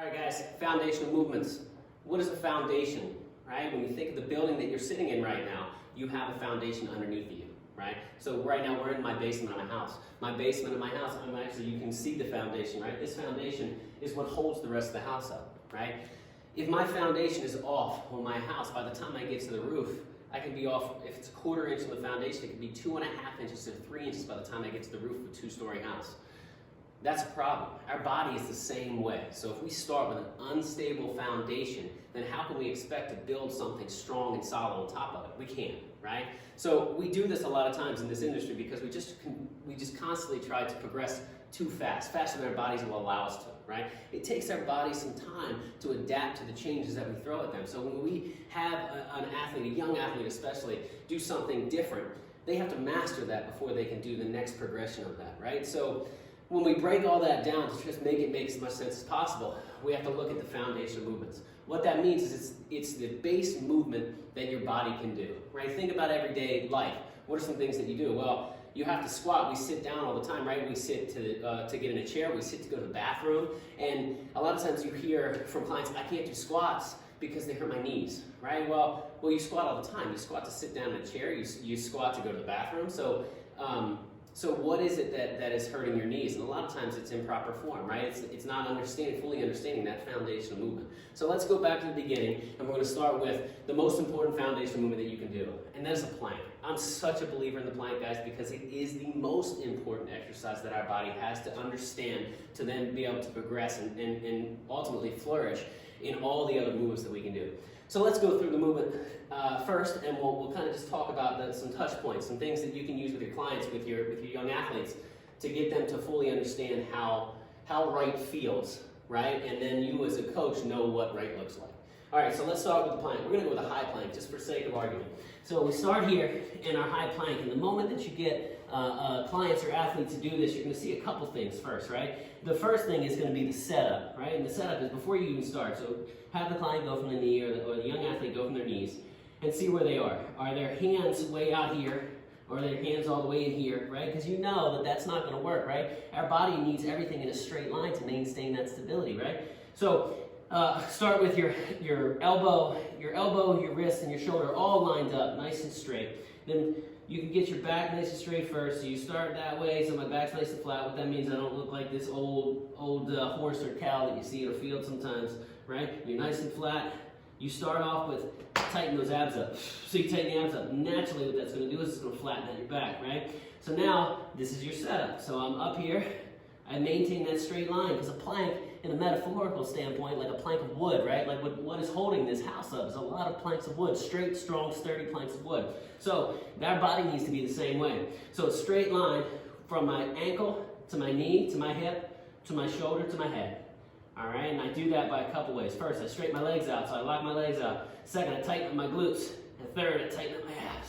All right, guys, foundational movements. What is a foundation, right? When you think of the building that you're sitting in right now, you have a foundation underneath you, right? So right now we're in my basement of my house. My basement of my house, you can see the foundation, right? This foundation is what holds the rest of the house up, right? If my foundation is off on my house, by the time I get to the roof, I can be off, if it's a 1/4 inch on the foundation, it can be 2.5 inches to 3 inches by the time I get to the roof of a 2-story house. That's a problem. Our body is the same way. So if we start with an unstable foundation, then how can we expect to build something strong and solid on top of it? We can't, right? So we do this a lot of times in this industry because we just constantly try to progress too fast, faster than our bodies will allow us to, right? It takes our bodies some time to adapt to the changes that we throw at them. So when we have an athlete, a young athlete especially, do something different, they have to master that before they can do the next progression of that, right? So when we break all that down to just make it make as much sense as possible, we have to look at the foundational movements. What that means is it's the base movement that your body can do, right? Think about everyday life. What are some things that you do? Well, you have to squat. We sit down all the time, right? We sit to get in a chair. We sit to go to the bathroom. And a lot of times you hear from clients, I can't do squats because they hurt my knees, right? Well, you squat all the time. You squat to sit down in a chair. You squat to go to the bathroom. So what is it that is hurting your knees? And a lot of times it's improper form, right? It's not fully understanding that foundational movement. So let's go back to the beginning, and we're going to start with the most important foundational movement that you can do, and that is a plank. I'm such a believer in the plank, guys, because it is the most important exercise that our body has to understand to then be able to progress and ultimately flourish in all the other movements that we can do. So let's go through the movement first, and we'll kind of just talk about some touch points, some things that you can use with your clients, with your young athletes, to get them to fully understand how right feels, right? And then you as a coach know what right looks like. All right, so let's start with the plank. We're going to go with a high plank, just for sake of argument. So we start here in our high plank, and the moment that you get clients or athletes to do this, you're going to see a couple things first, right? The first thing is going to be the setup, right? And the setup is before you even start. So have the client go from the knee, or the young athlete go from their knees, and see where they are. Are their hands way out here, or are their hands all the way in here, right? Because you know that that's not going to work, right? Our body needs everything in a straight line to maintain that stability, right? So start with your elbow, your wrist, and your shoulder all lined up, nice and straight. Then you can get your back nice and straight first. So you start that way, so my back's nice and flat. What that means, I don't look like this old horse or cow that you see in a field sometimes, right? You're nice and flat. You start off with tighten those abs up. So you tighten the abs up. Naturally, what that's going to do is it's going to flatten out your back, right? So now, this is your setup. So I'm up here. I maintain that straight line, because a plank, in a metaphorical standpoint, like a plank of wood, right? Like what is holding this house up is a lot of planks of wood, straight, strong, sturdy planks of wood. So our body needs to be the same way. So a straight line from my ankle to my knee, to my hip, to my shoulder, to my head. All right, and I do that by a couple ways. First, I straighten my legs out, so I lock my legs out. Second, I tighten up my glutes. And third, I tighten up my abs.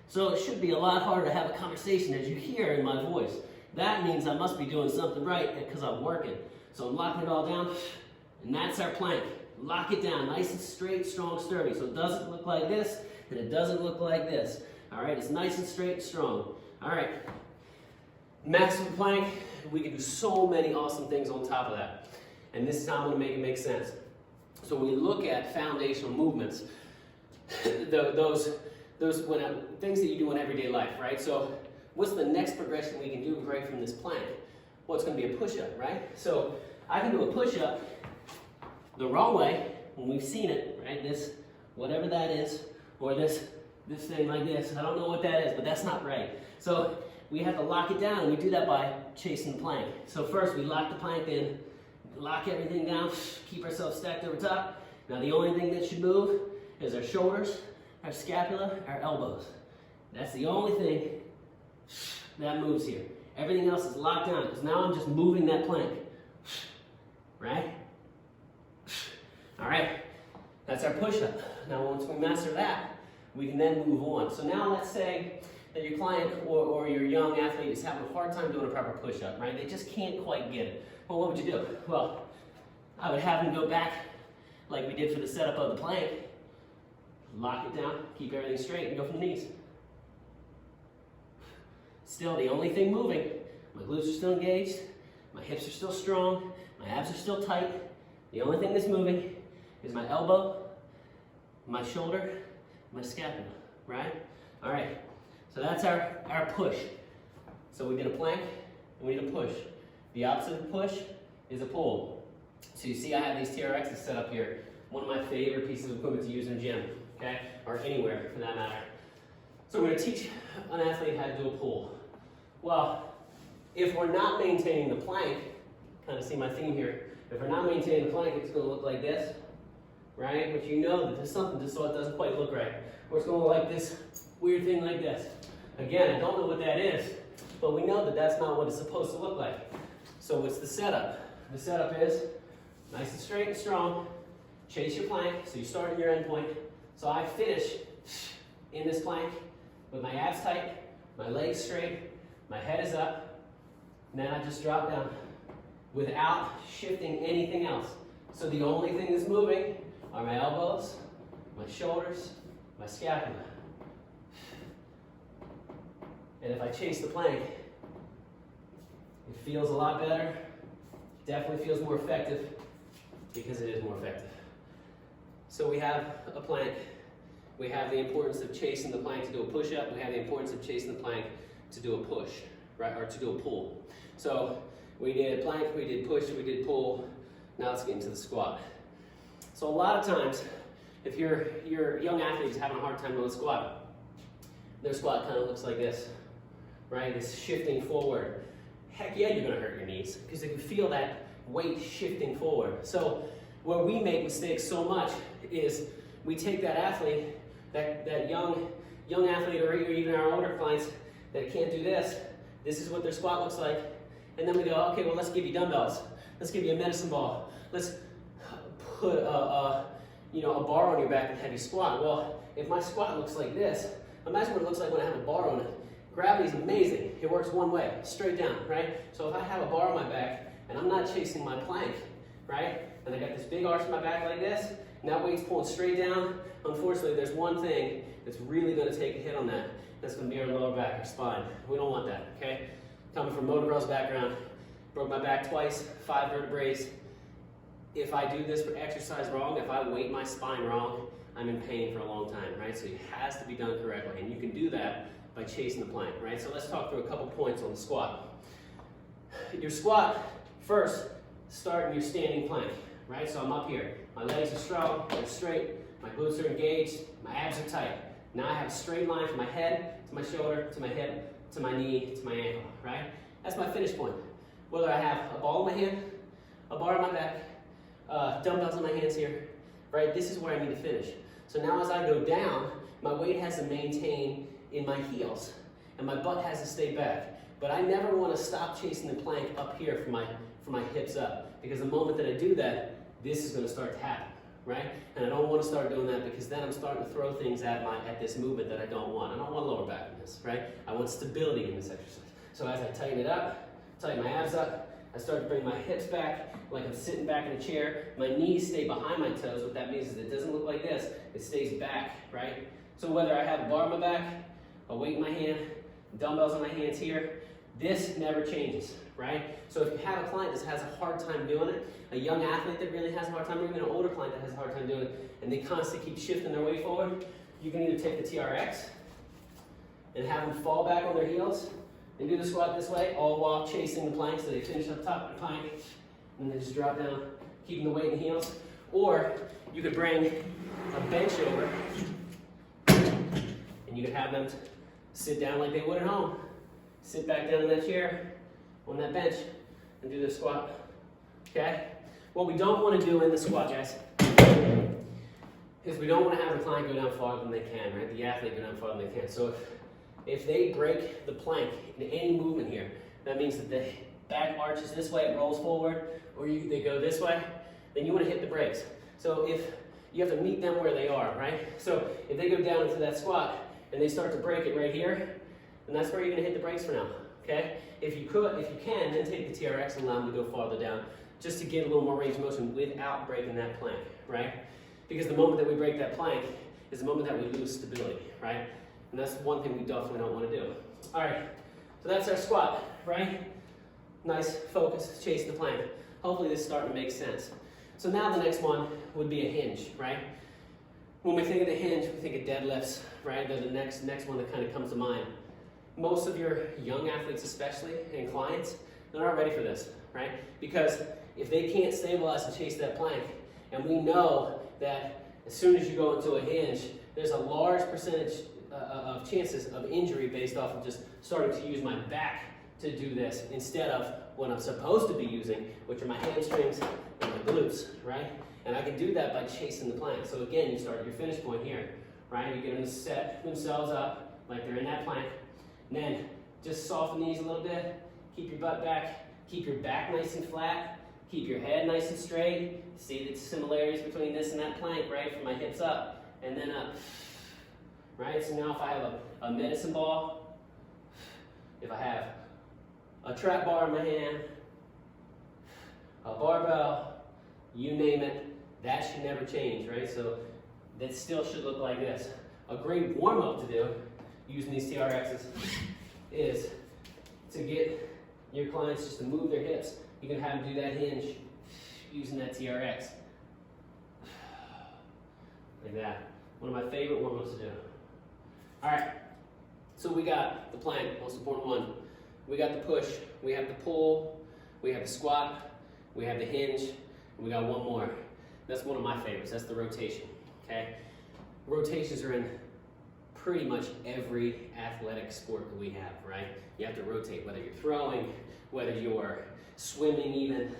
So it should be a lot harder to have a conversation as you hear in my voice. That means I must be doing something right because I'm working. So I'm locking it all down, and that's our plank. Lock it down, nice and straight, strong, sturdy. So it doesn't look like this, and it doesn't look like this. All right, it's nice and straight and strong. All right, maximum plank. We can do so many awesome things on top of that. And this is how I'm going to make it make sense. So when we look at foundational movements, those things that you do in everyday life, right? So what's the next progression we can do right from this plank? Well, it's going to be a push-up, right? So I can do a push-up the wrong way when we've seen it, right? This, whatever that is, or this thing like this. I don't know what that is, but that's not right. So we have to lock it down, and we do that by chasing the plank. So first, we lock the plank in, lock everything down, keep ourselves stacked over top. Now the only thing that should move is our shoulders, our scapula, our elbows. That's the only thing that moves here. Everything else is locked down, because now I'm just moving that plank, right? All right, that's our push-up. Now once we master that, we can then move on. So now let's say that your client or your young athlete is having a hard time doing a proper push-up, right? They just can't quite get it. Well, what would you do? Well, I would have them go back like we did for the setup of the plank, lock it down, keep everything straight, and go from the knees. Still, the only thing moving, my glutes are still engaged, my hips are still strong, my abs are still tight, The only thing that's moving is my elbow, my shoulder, my scapula, right? All right, so that's our push. So we did a plank, and we did a push. The opposite of push is a pull. So you see I have these TRXs set up here. One of my favorite pieces of equipment to use in a gym, okay? Or anywhere for that matter. So I'm gonna teach an athlete how to do a pull. Well, if we're not maintaining the plank, kind of see my theme here, if we're not maintaining the plank, it's gonna look like this, right? But you know that there's something just so it doesn't quite look right. Or it's gonna look like this weird thing like this. Again, I don't know what that is, but we know that that's not what it's supposed to look like. So what's the setup? The setup is nice and straight and strong. Chase your plank, so you start at your end point. So I finish in this plank with my abs tight, my legs straight, my head is up, and then I just drop down without shifting anything else. So the only thing that's moving are my elbows, my shoulders, my scapula. And if I chase the plank, it feels a lot better. Definitely feels more effective because it is more effective. So we have a plank. We have the importance of chasing the plank to do a push-up. We have the importance of chasing the plank to do a push, right? Or to do a pull. So we did plank, we did push, we did pull. Now let's get into the squat. So a lot of times, if your young athlete is having a hard time doing a squat, their squat kind of looks like this, right? It's shifting forward. Heck yeah, you're gonna hurt your knees because you can feel that weight shifting forward. So where we make mistakes so much is we take that athlete, that young athlete, or even our older clients that can't do this. This is what their squat looks like, and then we go, okay, well let's give you dumbbells. Let's give you a medicine ball. Let's put a bar on your back and have you squat. Well, if my squat looks like this, imagine what it looks like when I have a bar on it. Gravity is amazing. It works one way, straight down, right? So if I have a bar on my back and I'm not chasing my plank, right? And I got this big arch in my back like this, and that weight's pulling straight down. Unfortunately, there's one thing that's really gonna take a hit on that. That's gonna be our lower back, our spine. We don't want that, okay? Coming from motocross background, broke my back twice, 5 vertebrae. If I do this exercise wrong, if I weight my spine wrong, I'm in pain for a long time, right? So it has to be done correctly, and you can do that by chasing the plank, right? So let's talk through a couple points on the squat. Your squat, first, start in your standing plank, right? So I'm up here. My legs are strong, they're straight, my glutes are engaged, my abs are tight. Now I have a straight line from my head to my shoulder, to my hip, to my knee, to my ankle, right? That's my finish point. Whether I have a ball in my hand, a bar on my back, dumbbells in my hands here, right? This is where I need to finish. So now as I go down, my weight has to maintain in my heels, and my butt has to stay back. But I never want to stop chasing the plank up here for my hips up, because the moment that I do that, this is going to start to happen, right? And I don't want to start doing that because then I'm starting to throw things at this movement that I don't want. I don't want lower back in this, right? I want stability in this exercise. So as I tighten it up, tighten my abs up, I start to bring my hips back like I'm sitting back in a chair. My knees stay behind my toes. What that means is it doesn't look like this. It stays back, right? So whether I have a bar on my back, a weight in my hand, dumbbells in my hands here, this never changes, right? So if you have a client that has a hard time doing it, a young athlete that really has a hard time, or even an older client that has a hard time doing it, and they constantly keep shifting their weight forward, you can either take the TRX and have them fall back on their heels and do the squat this way, all while chasing the plank, so they finish up top of the plank, and they just drop down, keeping the weight in the heels. Or you could bring a bench over, and you could have them sit down like they would at home. Sit back down in that chair, on that bench, and do the squat, okay? What we don't want to do in the squat, guys, is we don't want to have the client go down farther than they can, right? The athlete go down farther than they can. So if they break the plank in any movement here, that means that the back arches this way, it rolls forward, or they go this way, then you want to hit the brakes. So if you have to meet them where they are, right? So if they go down into that squat and they start to break it right here, then that's where you're going to hit the brakes for now, okay? If you can, then take the TRX and allow them to go farther down, just to get a little more range of motion without breaking that plank, right? Because the moment that we break that plank is the moment that we lose stability, right? And that's one thing we definitely don't want to do. All right, so that's our squat, right? Nice focus, chase the plank. Hopefully this is starting to make sense. So now the next one would be a hinge, right? When we think of the hinge, we think of deadlifts, right? They're the next one that kind of comes to mind. Most of your young athletes especially, and clients, they're not ready for this, right? Because if they can't stabilize and chase that plank, and we know that as soon as you go into a hinge, there's a large percentage of chances of injury based off of just starting to use my back to do this instead of what I'm supposed to be using, which are my hamstrings and my glutes, right? And I can do that by chasing the plank. So again, you start at your finish point here, right? You get them to set themselves up like they're in that plank. And then just soften the knees a little bit, keep your butt back, keep your back nice and flat, keep your head nice and straight. See the similarities between this and that plank, right? From my hips up and then up, right? So now if I have a medicine ball, if I have a trap bar in my hand, a barbell, you name it, that should never change, right? So that still should look like this. A great warm-up to do using these TRXs is to get your clients just to move their hips. You can have them do that hinge using that TRX. Like that. One of my favorite warm-ups to do. All right, so we got the plank, most important one. We got the push, we have the pull, we have the squat, we have the hinge, and we got one more. That's one of my favorites, that's the rotation, okay? Rotations are in pretty much every athletic sport that we have, right? You have to rotate, whether you're throwing, whether you're swimming even,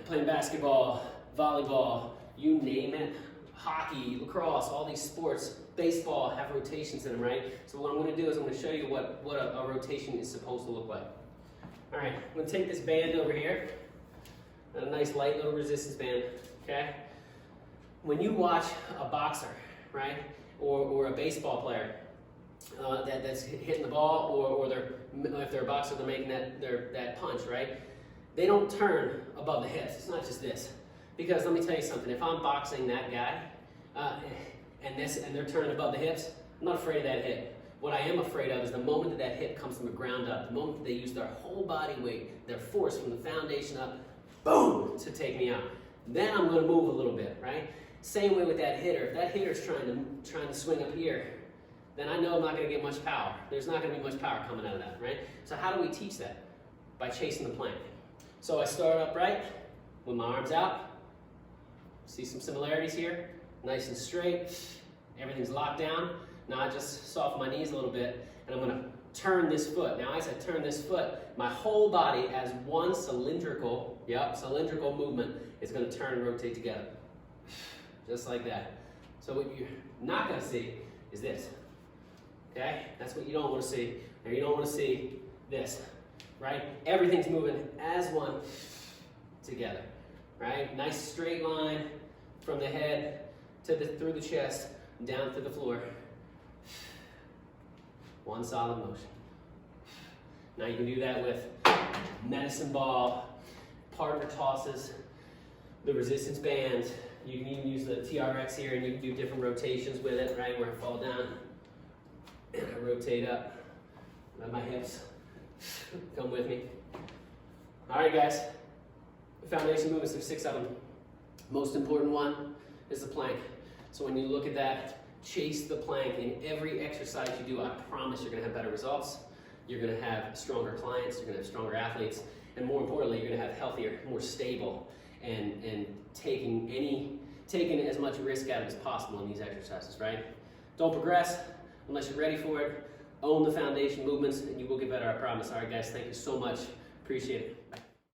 playing basketball, volleyball, you name it, hockey, lacrosse, all these sports, baseball have rotations in them, right? So what I'm going to do is I'm going to show you what a rotation is supposed to look like. All right, I'm going to take this band over here, a nice light little resistance band, okay? When you watch a boxer, right, or a baseball player that's hitting the ball, or if they're a boxer, they're making that punch, right? They don't turn above the hips. It's not just this. Because let me tell you something, if I'm boxing that guy, and they're turning above the hips, I'm not afraid of that hit. What I am afraid of is the moment that hit comes from the ground up, the moment that they use their whole body weight, their force from the foundation up, boom, to take me out. Then I'm going to move a little bit, right? Same way with that hitter. If that hitter's trying to swing up here, then I know I'm not going to get much power. There's not going to be much power coming out of that, right? So how do we teach that? By chasing the plank. So I start upright with my arms out. See some similarities here? Nice and straight. Everything's locked down. Now I just soften my knees a little bit, and I'm going to turn this foot. Now as I turn this foot, my whole body as one cylindrical movement is going to turn and rotate together. Just like that. So what you're not going to see is this. Okay? That's what you don't want to see. Now you don't want to see this. Right? Everything's moving as one together. Right? Nice straight line from the head through the chest, down to the floor. One solid motion. Now you can do that with medicine ball, partner tosses, the resistance band. You can even use the TRX here, and you can do different rotations with it, right? Where I fall down and I rotate up. Let my hips come with me. All right, guys. Foundation movements, there's 6 of them. Most important one is the plank. So when you look at that, chase the plank. In every exercise you do, I promise you're going to have better results. You're going to have stronger clients. You're going to have stronger athletes. And more importantly, you're going to have healthier, more stable, and taking as much risk out of as possible in these exercises, right? Don't progress unless you're ready for it. Own the foundation movements, and you will get better, I promise. All right, guys, thank you so much. Appreciate it. Bye.